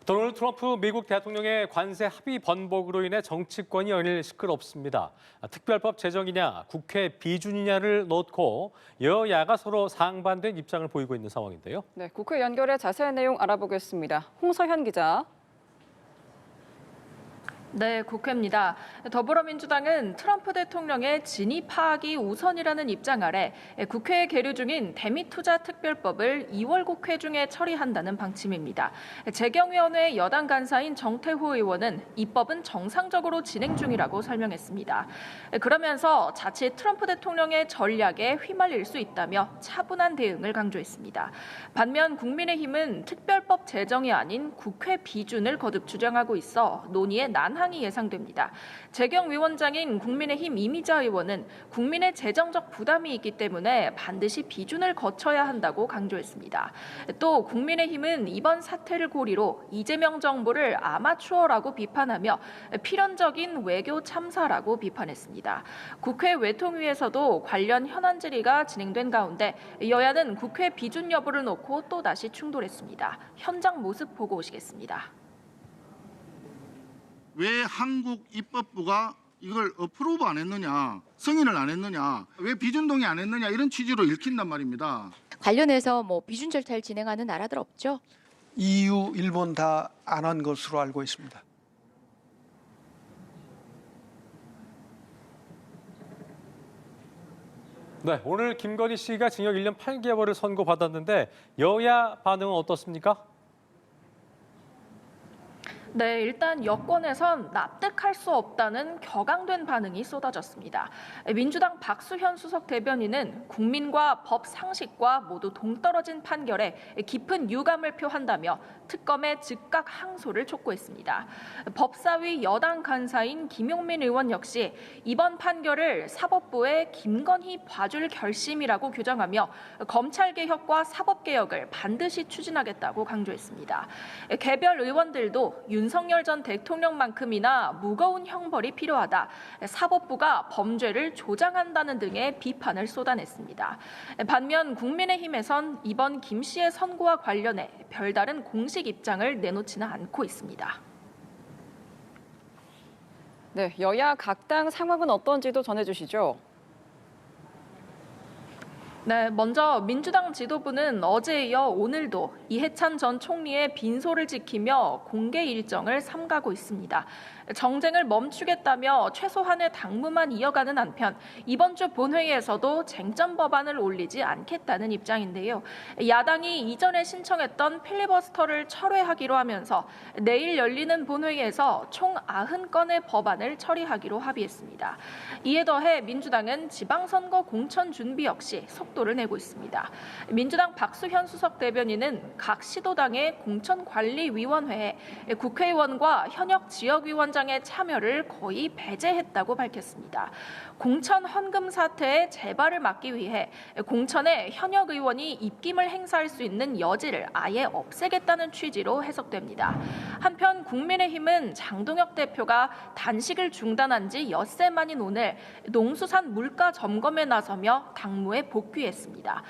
도널드 트럼프 미국 대통령의 관세 합의 번복으로 인해 정치권이 연일 시끄럽습니다. 특별법 제정이냐 국회 비준이냐를 놓고 여야가 서로 상반된 입장을 보이고 있는 상황인데요. 네, 국회 연결해 자세한 내용 알아보겠습니다. 홍서현 기자. 네, 국회입니다. 더불어민주당은 트럼프 대통령의 진입하기 우선이라는 입장 아래 국회에 계류 중인 대미투자특별법을 2월 국회 중에 처리한다는 방침입니다. 재경위원회 여당 간사인 정태호 의원은 이 법은 정상적으로 진행 중이라고 설명했습니다. 그러면서 자칫 트럼프 대통령의 전략에 휘말릴 수 있다며 차분한 대응을 강조했습니다. 반면 국민의힘은 특별법 제정이 아닌 국회 비준을 거듭 주장하고 있어 논의에 난항이 예상됩니다. 재경 위원장인 국민의힘 이미자 의원은 국민의 재정적 부담이 있기 때문에 반드시 비준을 거쳐야 한다고 강조했습니다. 또 국민의힘은 이번 사태를 고리로 이재명 정부를 아마추어라고 비판하며 필연적인 외교 참사라고 비판했습니다. 국회 외통위에서도 관련 현안 질의가 진행된 가운데 여야는 국회 비준 여부를 놓고 또다시 충돌했습니다. 현장 모습 보고 오시겠습니다. 왜 한국 입법부가 이걸 어프로브 안 했느냐, 승인을 안 했느냐, 왜 비준 동의 안 했느냐 이런 취지로 읽힌단 말입니다. 관련해서 비준 절차를 진행하는 나라들 없죠? EU, 일본 다 안 한 것으로 알고 있습니다. 네, 오늘 김건희 씨가 징역 1년 8개월을 선고받았는데 여야 반응은 어떻습니까? 네, 일단 여권에선 납득할 수 없다는 격앙된 반응이 쏟아졌습니다. 민주당 박수현 수석 대변인은 국민과 법 상식과 모두 동떨어진 판결에 깊은 유감을 표한다며 특검에 즉각 항소를 촉구했습니다. 법사위 여당 간사인 김용민 의원 역시 이번 판결을 사법부의 김건희 봐줄 결심이라고 규정하며 검찰개혁과 사법개혁을 반드시 추진하겠다고 강조했습니다. 개별 의원들도 윤석열 전 대통령만큼이나 무거운 형벌이 필요하다. 사법부가 범죄를 조장한다는 등의 비판을 쏟아냈습니다. 반면 국민의힘에선 이번 김 씨의 선고와 관련해 별다른 공식 입장을 내놓지는 않고 있습니다. 네, 여야 각 당 상황은 어떤지도 전해주시죠. 네, 먼저 민주당 지도부는 어제에 이어 오늘도 이해찬 전 총리의 빈소를 지키며 공개 일정을 삼가고 있습니다. 정쟁을 멈추겠다며 최소한의 당무만 이어가는 한편 이번 주 본회의에서도 쟁점 법안을 올리지 않겠다는 입장인데요. 야당이 이전에 신청했던 필리버스터를 철회하기로 하면서 내일 열리는 본회의에서 총 90건의 법안을 처리하기로 합의했습니다. 이에 더해 민주당은 지방선거 공천 준비 역시 속도를 내고 있습니다. 민주당 박수현 수석 대변인은 각 시도당의 공천관리위원회에 국회의원과 현역 지역위원장의 참여를 거의 배제했다고 밝혔습니다. 공천 헌금 사태의 재발을 막기 위해 공천에 현역 의원이 입김을 행사할 수 있는 여지를 아예 없애겠다는 취지로 해석됩니다. 한편 국민의힘은 장동혁 대표가 단식을 중단한 지 엿새 만인 오늘 농수산 물가 점검에 나서며 당무에 복귀했습니다.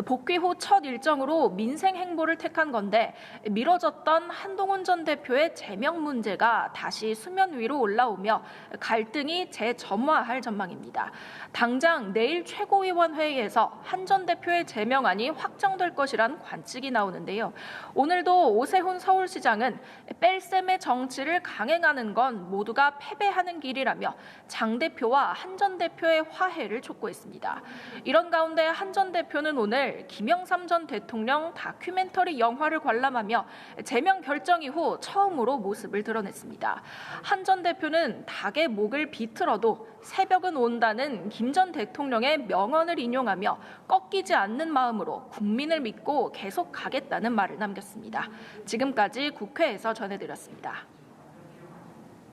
복귀 후 첫 일정으로 민생 행보를 택한 건데 미뤄졌던 한동훈 전 대표의 제명 문제가 다시 수면 위로 올라오며 갈등이 재점화할 전망입니다. 당장 내일 최고위원 회의에서 한 전 대표의 제명안이 확정될 것이란 관측이 나오는데요. 오늘도 오세훈 서울시장은 뺄셈의 정치를 강행하는 건 모두가 패배하는 길이라며 장 대표와 한 전 대표의 화해를 촉구했습니다. 이런 가운데 한 전 대표는 오늘 김영삼 전 대통령 다큐멘터리 영화를 관람하며 제명 결정 이후 처음으로 모습을 드러냈습니다. 한 전 대표는 닭의 목을 비틀어도 새벽은 온다는 김 전 대통령의 명언을 인용하며 꺾이지 않는 마음으로 국민을 믿고 계속 가겠다는 말을 남겼습니다. 지금까지 국회에서 전해드렸습니다.